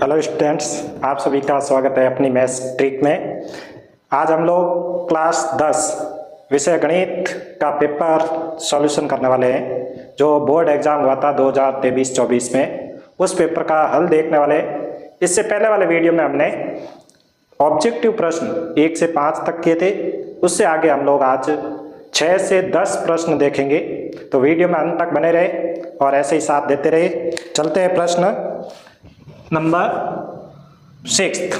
Hello students, आप सभी का स्वागत है अपनी मैथ्स ट्रिक में। आज हम लोग क्लास 10 विषय गणित का पेपर सॉल्यूशन करने वाले हैं। जो बोर्ड एग्जाम हुआ था 2023-24 में, उस पेपर का हल देखने वाले। इससे पहले वाले वीडियो में हमने ऑब्जेक्टिव प्रश्न 1 से 5 तक किए थे। उससे आगे हम लोग आज 6 से 10 प्रश्न देखेंगे। तो वीडियो में अंत तक बने रहे और ऐसे ही साथ देते रहे। चलते हैं प्रश्न नंबर 6।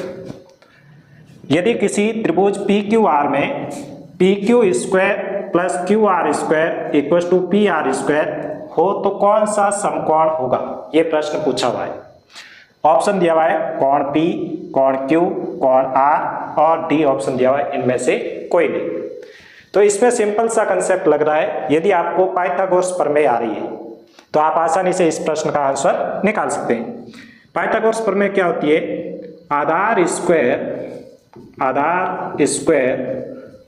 यदि किसी त्रिभुज PQR में PQ square plus QR square equal to PR square हो तो कौन सा समकोण होगा? ये प्रश्न पूछा हुआ है। ऑप्शन दिया हुआ है कोण P, कोण Q, कोण R और D ऑप्शन दिया हुआ है, इनमें से कोई नहीं। तो इसमें सिंपल सा कंसेप्ट लग रहा है। यदि आपको पाइथागोरस प्रमेय आ रही है तो आप आसानी से इस प्रश्न का आंसर निकाल सकते हैं। पाइथागोरस प्रमेय क्या होती है? आधार स्क्वायर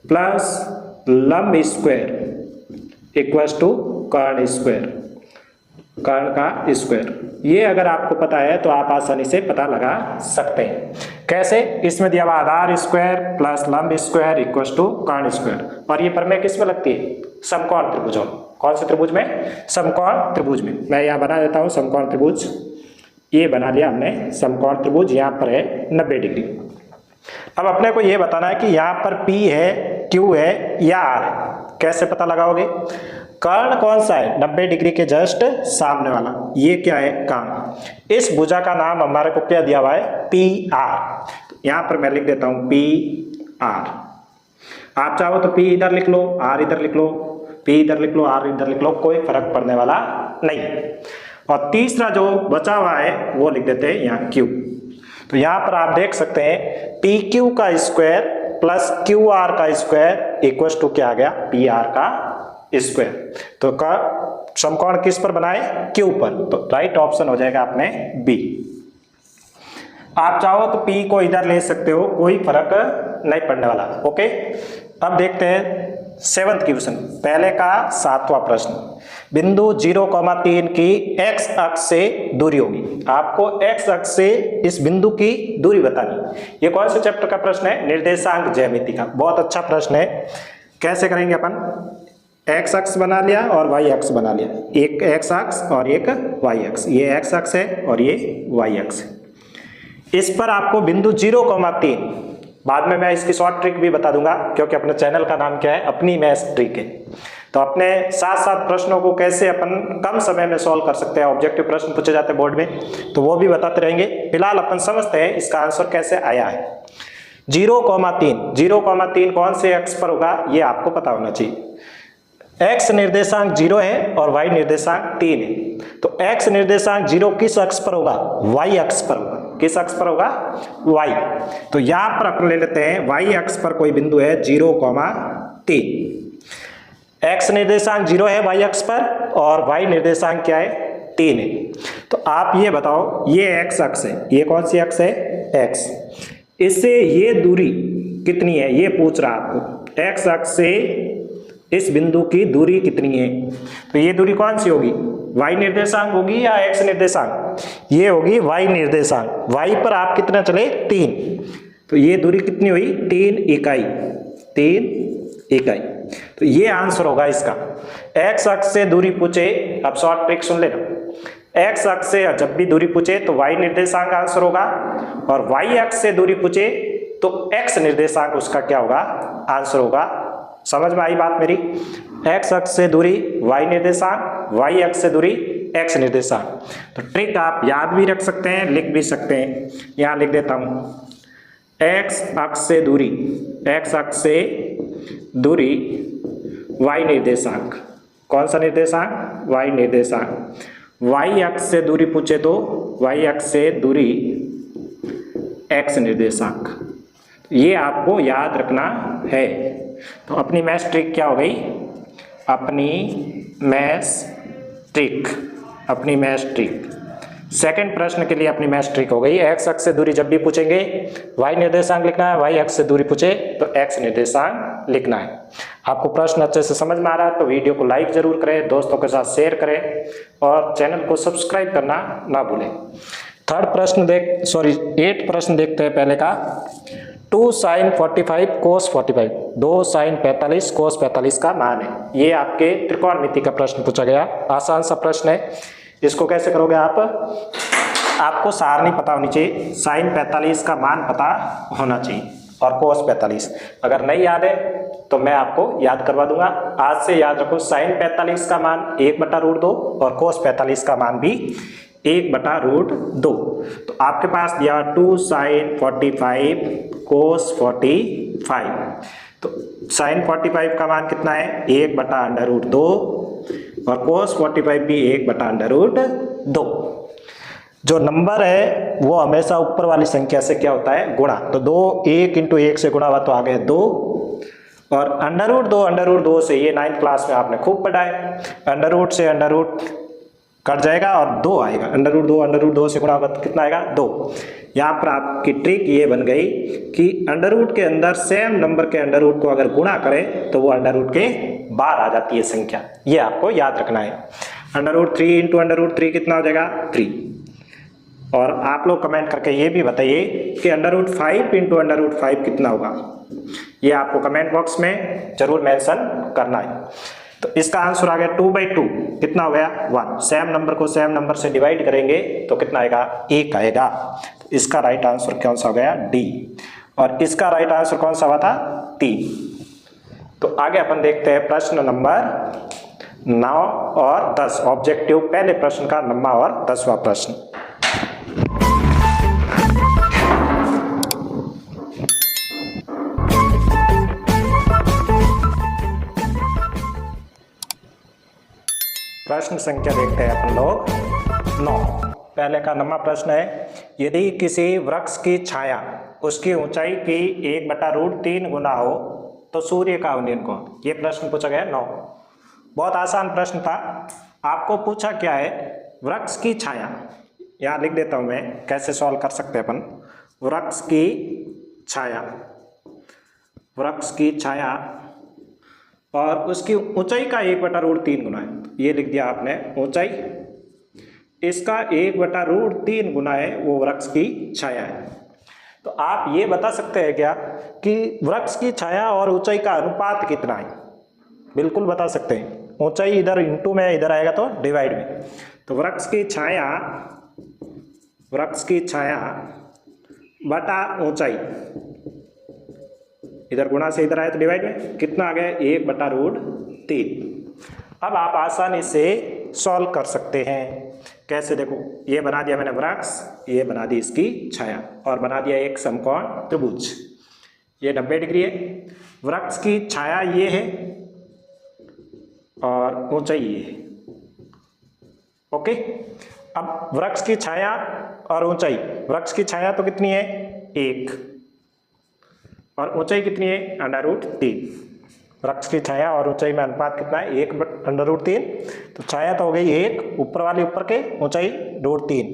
प्लस लंब स्क्वायर इक्वल्स टू कर्ण स्क्वायर, कर्ण का स्क्वायर। ये अगर आपको पता है तो आप आसानी से पता लगा सकते हैं। कैसे? इसमें दिया हुआ आधार स्क्वायर प्लस लंब स्क्वायर इक्वल्स टू कर्ण स्क्वायर, और ये प्रमेय किस में लगती है? समकोण त्रिभुजों। कौन से त्रिभुज में? समकोण त्रिभुज में। मैं यहाँ बना देता हूँ समकोण त्रिभुज। ये बना लिया हमने समकोण त्रिभुज। यहाँ पर है 90 डिग्री। अब अपने को ये बताना है कि यहाँ पर P है, Q है या R है। कैसे पता लगाओगे? कर्ण कौन सा है? 90 डिग्री के जस्ट सामने वाला। ये क्या है? कर्ण। इस भुजा का नाम हमारे को क्या दिया हुआ है? PR। यहाँ पर मैं लिख देता हूँ PR। आप चाहो तो P इधर लिख लो, R इधर लिख लो, P इधर लिख लो, R इधर लिख लो, कोई फर्क पड़ने वाला नहीं है। और तीसरा जो बचा हुआ है वो लिख देते हैं यहाँ Q। तो यहाँ पर आप देख सकते हैं PQ का स्क्वायर प्लस QR का स्क्वायर इक्वल टू क्या आ गया? PR का स्क्वायर। तो का समकोण किस पर बनाए? Q पर। तो राइट ऑप्शन हो जाएगा अपने B। आप चाहो तो P को इधर ले सकते हो, कोई फर्क नहीं पड़ने वाला। ओके, अब देखते हैं 7th क्वेश्चन, पहले का 7वां प्रश्न। बिंदु 0,3 की x अक्ष से दूरी होगी। आपको x अक्ष से इस बिंदु की दूरी बतानी। ये कौन से चैप्टर का प्रश्न है? निर्देशांक ज्यामिति का। बहुत अच्छा प्रश्न है। कैसे करेंगे अपन? x अक्ष बना लिया और y अक्ष बना लिया। एक x अक्ष और एक y अक्ष। ये x अक्ष है और ये y अक्ष है। इस पर आपको बिंदु 0,3, बाद में मैं इसकी शॉर्ट ट्रिक भी बता दूंगा, क्योंकि अपने चैनल का नाम क्या है? अपनी मैथ्स ट्रिक है। तो अपने साथ साथ प्रश्नों को कैसे अपन कम समय में सॉल्व कर सकते हैं, ऑब्जेक्टिव प्रश्न पूछे जाते हैं बोर्ड में, तो वो भी बताते रहेंगे। फिलहाल अपन समझते हैं इसका आंसर कैसे आया है। 0,3 कौन से अक्ष पर होगा ये आपको पता होना चाहिए। x निर्देशांक 0 है और y निर्देशांक 3 है। तो x निर्देशांक 0 किस अक्ष पर होगा? y अक्ष पर होगा। किस अक्ष पर होगा? y। तो यहां पर अपन ले लेते हैं y अक्ष पर कोई बिंदु है 0,3। x निर्देशांक 0 है y अक्ष पर और y निर्देशांक क्या है? 3 है। तो आप ये बताओ, ये x अक्ष है, ये कौन सी अक्ष है? x। इससे ये दूरी कितनी है ये पूछ रहा आपको। x अक्ष से इस बिंदु की दूरी कितनी है? तो ये दूरी कौन सी होगी? y निर्देशांक होगी या x निर्देशांक? ये होगी y निर्देशांक। y पर आप कितना चले? 3। तो ये दूरी कितनी हुई? 3 इकाई। 3 इकाई। तो ये आंसर होगा इसका। x अक्ष से दूरी पूछे, अब शॉर्ट ट्रिक सुन लेना। x अक्ष से जब भी दूरी पूछे तो y निर्देशांक आंसर होगा, और y अक्ष से दूरी पूछे तो x निर्देशांक उसका क्या होगा? आंसर होगा। समझ में आई बात मेरी? x अक्ष से दूरी y निर्देशांक, y अक्ष से दूरी x निर्देशांक। तो ट्रिक आप याद भी रख सकते हैं, लिख भी सकते हैं। यहाँ लिख देता हूँ x अक्ष से दूरी, x अक्ष से दूरी y निर्देशांक। कौन सा निर्देशांक? y निर्देशांक। y अक्ष से दूरी पूछे तो y अक्ष से दूरी x निर्देशांक। ये आपको याद रखना है। तो अपनी मैथ्स ट्रिक क्या हो गई? अपनी मैथ्स ट्रिक। सेकंड प्रश्न के लिए अपनी मैथ्स ट्रिक हो गई। x अक्ष से दूरी जब भी पूछेंगे y निर्देशांक लिखना है, y अक्ष से दूरी पूछे तो x निर्देशांक लिखना है। आपको प्रश्न अच्छे से समझ में आ रहा है तो वीडियो को लाइक जरूर करें, दोस्तों के साथ शेयर करें और चैनल को सब्सक्राइब करना ना भूलें। एट प्रश्न देखते हैं पहले का। 2 sin 45 cos 45, 2 sin 45 cos 45 का मान है। ये आपके त्रिकोणमिति का प्रश्न पूछा गया, आसान सा प्रश्न है। इसको कैसे करोगे आप? आपको सारणी पता होनी चाहिए, sin 45 का मान पता होना चाहिए और cos 45। अगर नहीं याद है तो मैं आपको याद करवा दूंगा। आज से याद रखो, sin 45 का मान 1/√2 और cos 45 का मान भी 1/√2। तो आपके पास दिया 2 sin 45 cos 45। तो sin 45 का मान कितना है? 1/√2 और cos 45 भी 1/√2। जो नंबर है वो हमेशा ऊपर वाली संख्या से क्या होता है? गुणा। तो 1 × 1 से गुणा हुआ तो आ गया 2, और √2 से ये 9th क्लास में आपने खूब पढ़ा है। अंडर से अंडर कट जाएगा और 2 आएगा। √2 से गुणा होगा तो कितना आएगा? 2। यहाँ पर आपकी ट्रिक ये बन गई कि अंडर के अंदर सेम नंबर के अंडर को अगर गुणा करें तो वो अंडर के बाहर आ जाती है संख्या। ये आपको याद रखना है। √3 × √3 कितना हो जाएगा? 3। और आप लोग कमेंट करके ये भी बताइए कि √5 × √5 कितना होगा। ये आपको कमेंट बॉक्स में जरूर मेंशन करना है। तो इसका आंसर आ गया 2/2। कितना हो गया? 1। सेम नंबर को सेम नंबर से डिवाइड करेंगे तो कितना आएगा? 1 आएगा। तो इसका राइट आंसर कौन सा हो गया? डी। और इसका राइट आंसर कौन सा हुआ था? 3। तो आगे अपन देखते हैं प्रश्न नंबर 9 और 10। ऑब्जेक्टिव पहले प्रश्न का 9वां और 10वां प्रश्न। प्रश्न संख्या देखते हैं अपन लोग 9। पहले का 9वां प्रश्न है, यदि किसी वृक्ष की छाया उसकी ऊंचाई की 1/√3 गुना हो तो सूर्य का उन्नयन कौन? ये प्रश्न पूछा गया 9। बहुत आसान प्रश्न था। आपको पूछा क्या है? वृक्ष की छाया। यहाँ लिख देता हूं मैं कैसे सॉल्व कर सकते हैं अपन। वृक्ष की छाया, वृक्ष की छाया और उसकी ऊंचाई का 1/√3 गुना है। ये लिख दिया आपने ऊंचाई, इसका 1/√3 गुना है वो वृक्ष की छाया है। तो आप ये बता सकते हैं क्या कि वृक्ष की छाया और ऊंचाई का अनुपात कितना है? बिल्कुल बता सकते हैं। ऊंचाई इधर इंटू में, इधर आएगा तो डिवाइड में। तो वृक्ष की छाया बटा ऊंचाई, इधर गुणा से इधर आया तो डिवाइड में, कितना आ गया? 1/√3। अब आप आसानी से सॉल्व कर सकते हैं। कैसे? देखो, ये बना दिया मैंने वृक्ष, ये बना दी इसकी छाया और बना दिया एक समकोण त्रिभुज। ये 90 डिग्री है। वृक्ष की छाया ये है और ऊंचाई ये है। ओके। अब वृक्ष की छाया और ऊंचाई, वृक्ष की छाया तो कितनी है? 1 और ऊंचाई कितनी है? √3। वृक्ष की छाया और ऊंचाई में अनुपात कितना है? 1/√3। तो छाया तो हो गई 1, ऊपर वाली ऊपर के, ऊंचाई √3।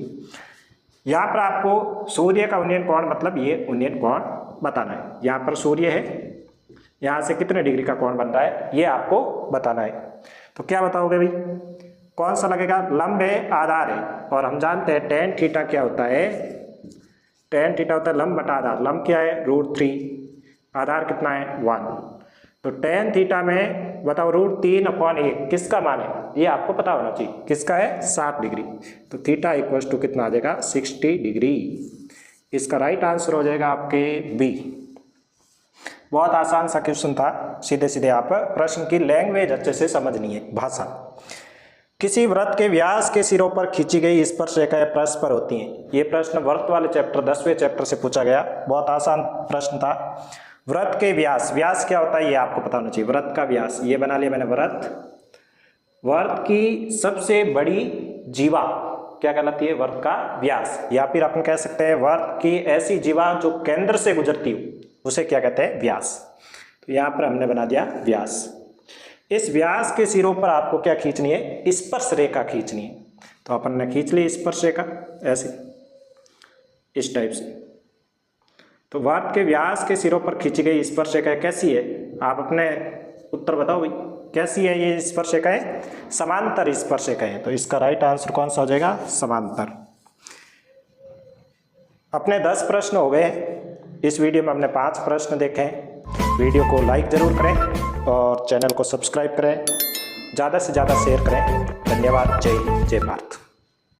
यहाँ पर आपको सूर्य का उन्नयन कोण, मतलब ये उन्नयन कोण बताना है। यहाँ पर सूर्य है, यहाँ से कितने डिग्री का कोण बन रहा है ये आपको बताना है। तो क्या बताओगे भाई? कौन सा लगेगा? लंब है, आधार है, और हम जानते हैं tan थीटा क्या होता है? tan थीटा होता है लंब बटा आधार। लंब क्या है? √3, आधार कितना है? 1। तो tan थीटा में बताओ √3/1 किसका मान है? ये आपको पता होना चाहिए। किसका है? 60 डिग्री। तो थीटा इक्वल्स टू कितना आ जाएगा? 60 डिग्री। इसका राइट आंसर हो जाएगा आपके बी। बहुत आसान सा क्वेश्चन था। सीधे सीधे आप प्रश्न की लैंग्वेज अच्छे से समझनी है, भाषा। किसी वृत्त के व्यास के सिरों पर खींची गई स्पर्शरेखाएं परस्पर होती हैं। ये प्रश्न वृत्त वाले चैप्टर 10वें चैप्टर से पूछा गया। बहुत आसान प्रश्न था। वृत्त के व्यास, व्यास क्या होता है ये आपको पता होना चाहिए। वृत्त का व्यास, ये बना लिया मैंने वृत्त। वृत्त की सबसे बड़ी जीवा क्या कहलाती है? वृत्त का व्यास। या फिर अपन कह सकते हैं वृत्त की ऐसी जीवा जो केंद्र से गुजरती हो, उसे क्या कहते हैं? व्यास। तो यहाँ पर हमने बना दिया व्यास। इस व्यास के सिरों पर आपको क्या खींचनी है? स्पर्श रेखा खींचनी है। तो अपन ने खींच ली स्पर्श रेखा ऐसे, इस टाइप से। तो वृत्त के व्यास के सिरों पर खींची गई स्पर्श रेखा कैसी है? आप अपने उत्तर बताओ भाई, कैसी है ये स्पर्श रेखाएं? समांतर स्पर्श रेखाएं। तो इसका राइट आंसर कौन सा हो जाएगा? समांतर। अपने 10 प्रश्न हो गए हैं। इस वीडियो में हमने 5 प्रश्न देखे हैं। वीडियो को लाइक ज़रूर करें और चैनल को सब्सक्राइब करें, ज़्यादा से ज़्यादा शेयर करें। धन्यवाद। जय हिंद, जय भारत।